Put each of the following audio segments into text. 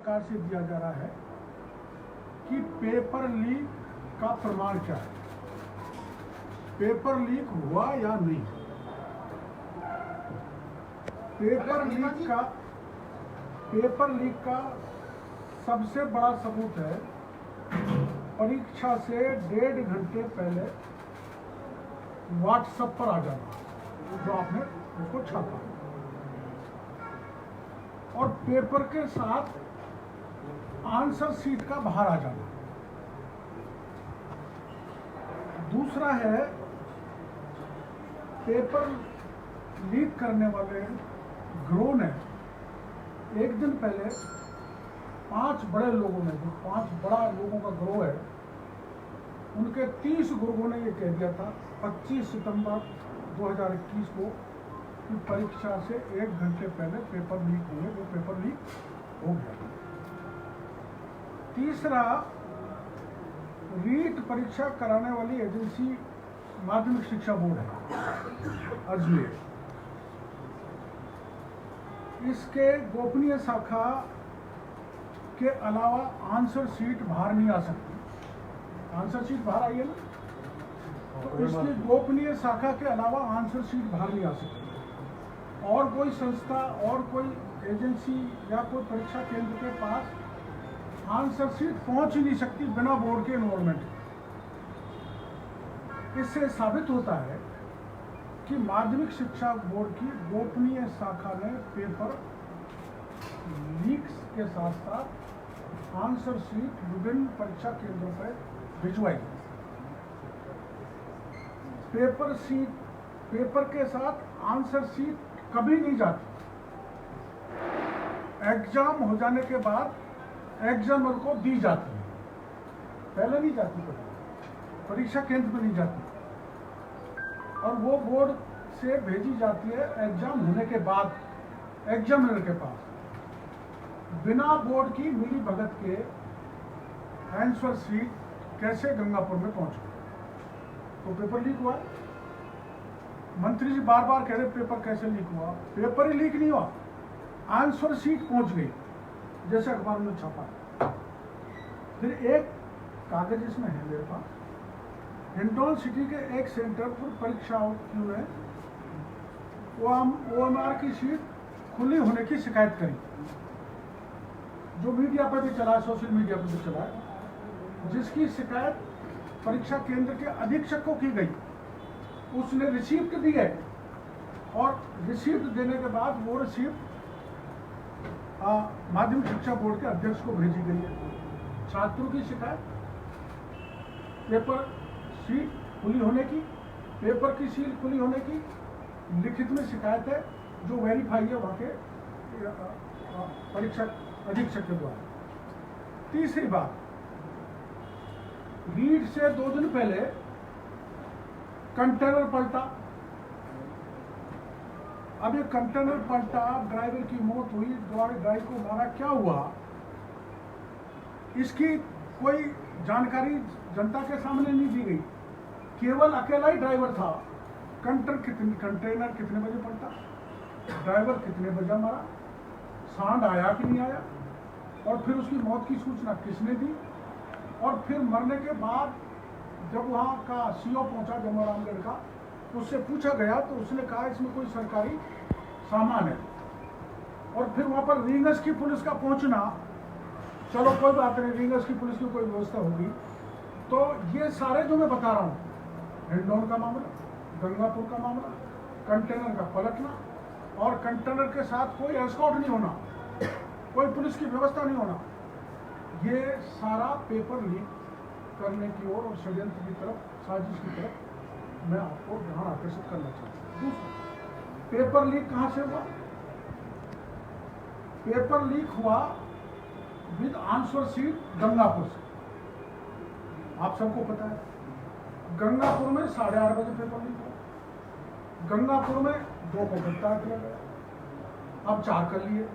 सरकार से दिया जा रहा है कि पेपर लीक का प्रमाण क्या है, पेपर लीक हुआ या नहीं। पेपर लीक का सबसे बड़ा सबूत है परीक्षा से 1.5 घंटे पहले व्हाट्सएप पर आ जाना जो आपने उसको छापा, और पेपर के साथ आंसर शीट का बाहर आ जाना। दूसरा है पेपर लीक करने वाले गिरोह ने एक दिन पहले 5 बड़े लोगों ने, जो 5 बड़ा लोगों का गिरोह है, उनके 30 गुर्गों ने ये कह दिया था 25 सितंबर 2021 को कि परीक्षा से 1 घंटे पहले पेपर लीक होंगे। वो पेपर लीक हो गया। तीसरा, रीट परीक्षा कराने वाली एजेंसी माध्यमिक शिक्षा बोर्ड है अजमेर, इसके गोपनीय शाखा के अलावा आंसर शीट बाहर नहीं आ सकती। आंसर शीट बाहर आई है ना, तो इसकी गोपनीय शाखा के अलावा आंसर शीट बाहर नहीं आ सकती। और कोई संस्था और कोई एजेंसी या कोई परीक्षा केंद्र के पास आंसर शीट पहुंच ही नहीं सकती बिना बोर्ड के इन्वॉल्वमेंट। इससे साबित होता है कि माध्यमिक शिक्षा बोर्ड की गोपनीय शाखा ने पेपर लीक्स के साथ साथ आंसर शीट विभिन्न परीक्षा केंद्रों पर भिजवाई। पेपर के साथ आंसर शीट कभी नहीं जाती। एग्जाम हो जाने के बाद एग्जामर को दी जाती है, पहले नहीं जाती, परीक्षा केंद्र पर नहीं जाती, और वो बोर्ड से भेजी जाती है एग्जाम होने के बाद एग्जामिनर के पास। बिना बोर्ड की मिली भगत के आंसर शीट कैसे गंगापुर में पहुंच गई? तो पेपर लीक हुआ। मंत्री जी बार बार कह रहे पेपर कैसे लीक हुआ, पेपर ही लीक नहीं हुआ, आंसर शीट पहुंच गई जैसे अखबार में छपा। फिर एक कागज इसमें है मेरे पास, हिंडौन सिटी के एक सेंटर पर परीक्षार्थियों ने OMR की शीट खुली होने की शिकायत करी, जो मीडिया पर भी चला है, सोशल मीडिया पर भी चला है, जिसकी शिकायत परीक्षा केंद्र के अधीक्षक को की गई। उसने रिसीप्ट दी है, और रिसीप्ट देने के बाद वो रिसीप्ट माध्यमिक शिक्षा बोर्ड के अध्यक्ष को भेजी गई है। छात्रों की शिकायत, पेपर शीट खुली होने की, पेपर की सील खुली होने की लिखित में शिकायत है, जो वेरीफाई है वहाँ के परीक्षा अधीक्षक के द्वारा। तीसरी बात, रीट से 2 दिन पहले कंटेनर पलटा। अब ये कंटेनर पलटा, ड्राइवर की मौत हुई, गाड़ी को मारा, क्या हुआ इसकी कोई जानकारी जनता के सामने नहीं दी गई। केवल अकेला ही ड्राइवर था। कंटेनर कितने बजे पलटा, ड्राइवर कितने बजे मरा, सांड आया कि नहीं आया, और फिर उसकी मौत की सूचना किसने दी, और फिर मरने के बाद जब वहाँ का CO पहुँचा जमोरामगढ़ का, उससे पूछा गया तो उसने कहा इसमें कोई सरकारी सामान है। और फिर वहाँ पर रींगस की पुलिस का पहुँचना, चलो कोई बात नहीं, रींगस की पुलिस की कोई व्यवस्था होगी। तो ये सारे जो मैं बता रहा हूँ, हिंडौन का मामला, गंगापुर का मामला, कंटेनर का पलटना, और कंटेनर के साथ कोई एस्कॉर्ट नहीं होना, कोई पुलिस की व्यवस्था नहीं होना, ये सारा पेपर लीक करने की ओर और षड्यंत्र की तरफ, साजिश की तरफ मैं आपको ध्यान आकर्षित करना चाहता हूँ। दूसरा, पेपर लीक कहाँ से हुआ? पेपर लीक हुआ विद आंसर शीट गंगापुर से। आप सबको पता है, गंगापुर में 8:30 बजे पेपर लीक हुआ। गंगापुर में 2 को गिरफ्तार किया गया, अब 4 कर लिए,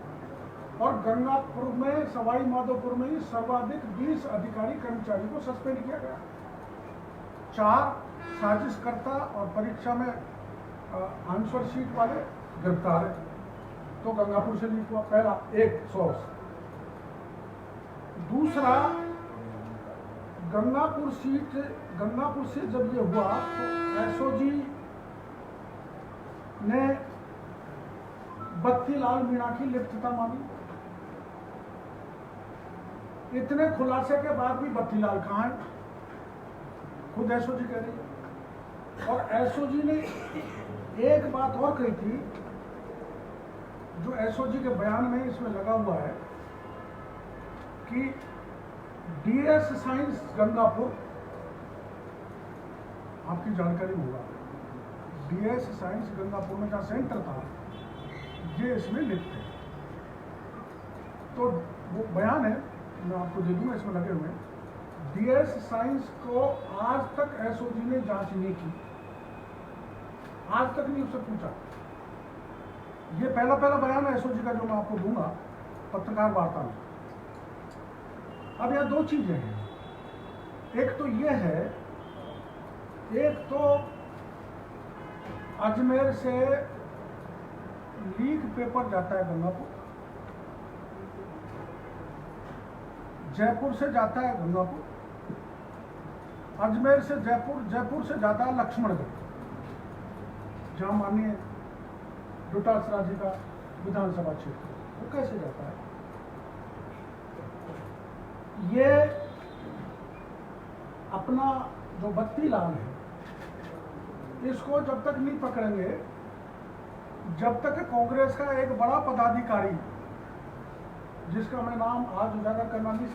और गंगापुर में, सवाई माधोपुर में ही सर्वाधिक 20 अधिकारी कर्मचारी को सस्पेंड किया गया। 4 साजिशकर्ता और परीक्षा में आंसर शीट वाले गिरफ्तार है। तो गंगापुर से लीक हुआ, पहला एक सोर्स। दूसरा, गंगापुर से जब ये हुआ तो एसओजी ने बत्तीलाल मीणा की लिप्तता मानी। इतने खुलासे के बाद भी बत्तीलाल कहाँ है, खुद एसओजी कह रही है। और एसओजी ने एक बात और कही थी, जो एसओजी के बयान में इसमें लगा हुआ है कि डीएस साइंस गंगापुर, आपकी जानकारी होगा, डीएस साइंस गंगापुर में जहाँ सेंटर था ये इसमें लिखते हैं। तो वो बयान है, मैं आपको दे दूंगा, इसमें लगे हुए हैं। डीएस साइंस को आज तक एसओजी ने जांच नहीं की, आज तक नहीं उससे पूछा। ये पहला बयान है एसओजी का जो मैं आपको दूंगा पत्रकार वार्ता में। अब यहाँ दो चीजें हैं, एक तो ये है, एक तो अजमेर से लीक पेपर जाता है गंगापुर, जयपुर से जाता है गंगापुर, अजमेर से जयपुर, जयपुर से जाता है लक्ष्मणगढ़, जहां माननीय डोटासरा जी का विधानसभा क्षेत्र, वो कैसे जाता है? ये अपना जो बत्तीलाल है, इसको जब तक नहीं पकड़ेंगे, जब तक कांग्रेस का एक बड़ा पदाधिकारी, जिसका मैं नाम आज उजागर करना नहीं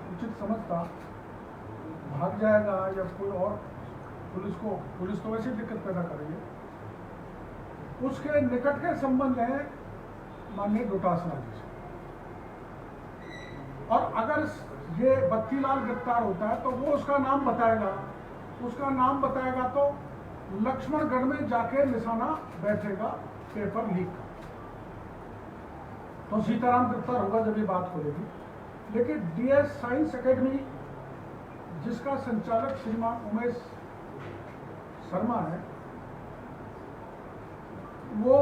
उचित समझता, भाग जाएगा या कोई और पुलिस तो वैसे दिक्कत पैदा करेगी, उसके निकट के संबंध है माननीय डोटासरा जी से। और अगर ये बत्तीलाल गिरफ्तार होता है तो वो उसका नाम बताएगा तो लक्ष्मणगढ़ में जाके निशाना बैठेगा पेपर लीक का। तो सीताराम गिरफ्तार होगा जब ये बात खोलेगी। लेकिन डीएस साइंस एकेडमी, जिसका संचालक श्रीमान उमेश शर्मा है, वो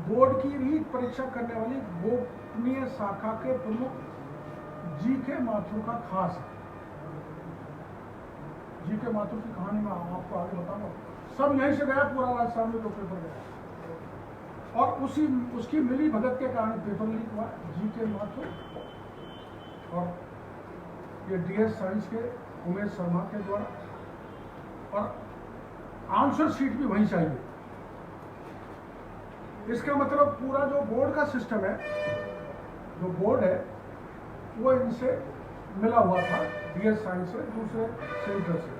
बोर्ड की रीट परीक्षा करने वाली गोपनीय शाखा के प्रमुख जीके माथुर का खास है। जीके माथुर की कहानी मैं आपको आगे बताऊंगा। सब यहीं से गया, पूरा राजस्थान में तो पेपर गया, और उसकी मिली भगत के कारण पेपर लीक हुआ। जीके माथुर और ये डीएस साइंस के उमेश शर्मा के द्वारा, और आंसर शीट भी वहीं से आई है। इसका मतलब पूरा जो बोर्ड का सिस्टम है, जो बोर्ड है, वो इनसे मिला हुआ था, डीएस साइंस से, दूसरे सेंटर से।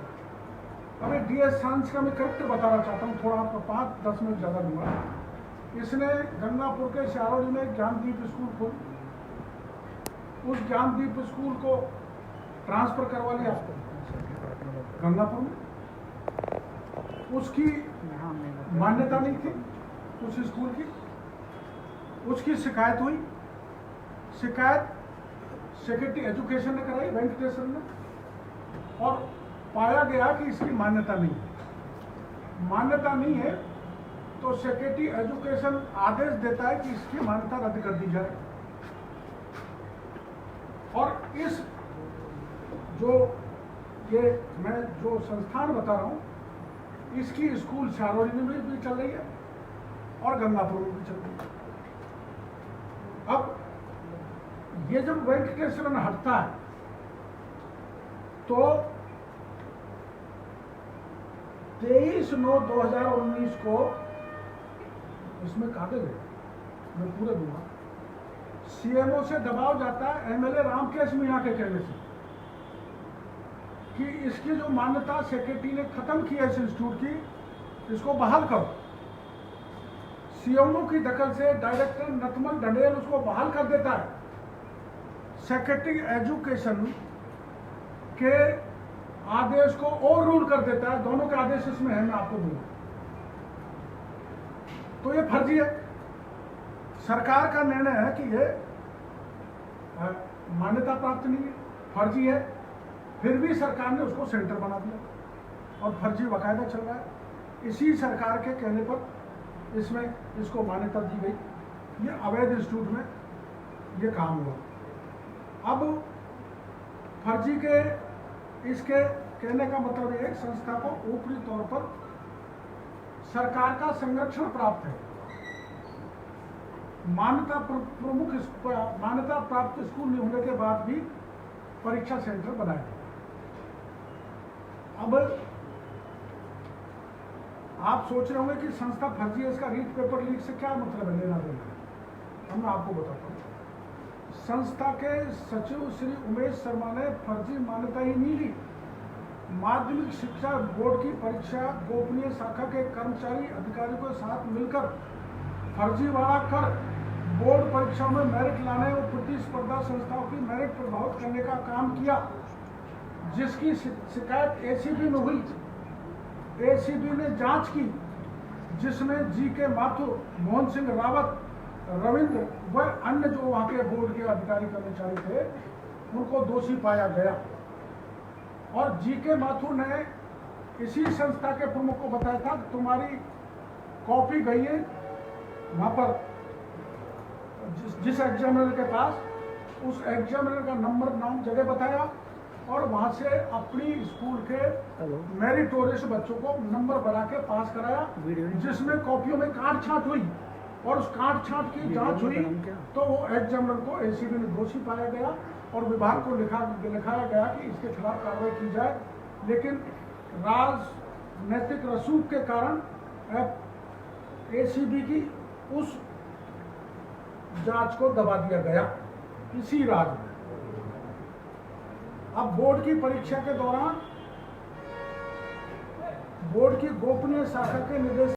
अभी डीएस साइंस का मैं करेक्ट बताना चाहता हूँ, थोड़ा आपको 5-10 मिनट ज़्यादा दूंगा। इसने गंगापुर के शारोली में ज्ञानदीप स्कूल खोली, उस ज्ञानदीप स्कूल को ट्रांसफर करवा लिया गंगापुर में। उसकी मान्यता नहीं थी उस स्कूल की, उसकी शिकायत हुई। शिकायत सेक्रेटरी एजुकेशन ने कराई, वेंकटेश्वर ने, और पाया गया कि इसकी मान्यता नहीं है। तो सेक्रेटरी एजुकेशन आदेश देता है कि इसकी मान्यता रद्द कर दी जाए। और इस मैं जो संस्थान बता रहा हूँ, इसकी स्कूल शारोली में भी चल रही है और गंगापुर में भी चल रही है। अब ये जब वेंकटेश्वरन हटता है तो 23/9/2019 को, इसमें कागज है, मैं पूरे दूंगा, सीएमओ से दबाव जाता है एमएलए रामकेश मीणा के कहने से कि इसकी जो मान्यता सेक्रेटरी ने खत्म की है इस इंस्टीट्यूट की, इसको बहाल करो। सीएमओ की दखल से डायरेक्टर नथमल ढंडेल उसको बहाल कर देता है। सेक्रेटरी एजुकेशन के आदेश को ओवर रूल कर देता है। दोनों के आदेश इसमें है, मैं आपको दूंगा। तो ये फर्जी है। सरकार का निर्णय है कि ये मान्यता प्राप्त नहीं है, फर्जी है, फिर भी सरकार ने उसको सेंटर बना दिया और फर्जी बाकायदा चल रहा है। इसी सरकार के कहने पर इसमें इसको मान्यता दी गई। ये अवैध इंस्टीट्यूट में ये काम हुआ। अब फर्जी के इसके कहने का मतलब ये है कि संस्था को ऊपरी तौर पर सरकार का संरक्षण प्राप्त है, मान्यता प्राप्त स्कूल नहीं होने के बाद भी परीक्षा सेंटर बनाए। अब आप सोच रहे होंगे कि संस्था फर्जी है, इसका रीट पेपर लीक से क्या मतलब है, लेना देना। हम आपको बताता हूँ, संस्था के सचिव श्री उमेश शर्मा ने फर्जी मान्यता ही नहीं दी। माध्यमिक शिक्षा बोर्ड की परीक्षा गोपनीय शाखा के कर्मचारी अधिकारियों के साथ मिलकर फर्जीवाड़ा कर बोर्ड परीक्षाओं में मेरिट लाने और प्रतिस्पर्धा संस्थाओं की मेरिट प्रभावित करने का काम किया, जिसकी शिकायत एसीबी में हुई। एसीबी ने जांच की, जिसमें जी.के. माथुर, मोहन सिंह रावत, रविंद्र व अन्य जो वहां के बोर्ड के अधिकारी कर्मचारी थे उनको दोषी पाया गया। और जी.के. माथुर ने इसी संस्था के प्रमुख को बताया था कि तुम्हारी कॉपी गई है वहां पर जिस एग्जामिनर के पास, उस एग्जामिनर का नंबर नाम जगह बताया और वहां से अपनी स्कूल के मेरिटोरियस बच्चों को नंबर बढ़ा के पास कराया, जिसमें कॉपियों में काट छांट हुई और उस काट छांट की जांच हुई तो वो एग्जामिनर को एसीबी में दोषी पाया गया और विभाग को लिखाया गया कि इसके खिलाफ कार्रवाई की जाए। लेकिन राजनैतिक रसूख के कारण एसीबी की उस जांच को दबा दिया गया इसी राज्य में। अब बोर्ड की परीक्षा के दौरान बोर्ड की गोपनीय शाखा के निर्देश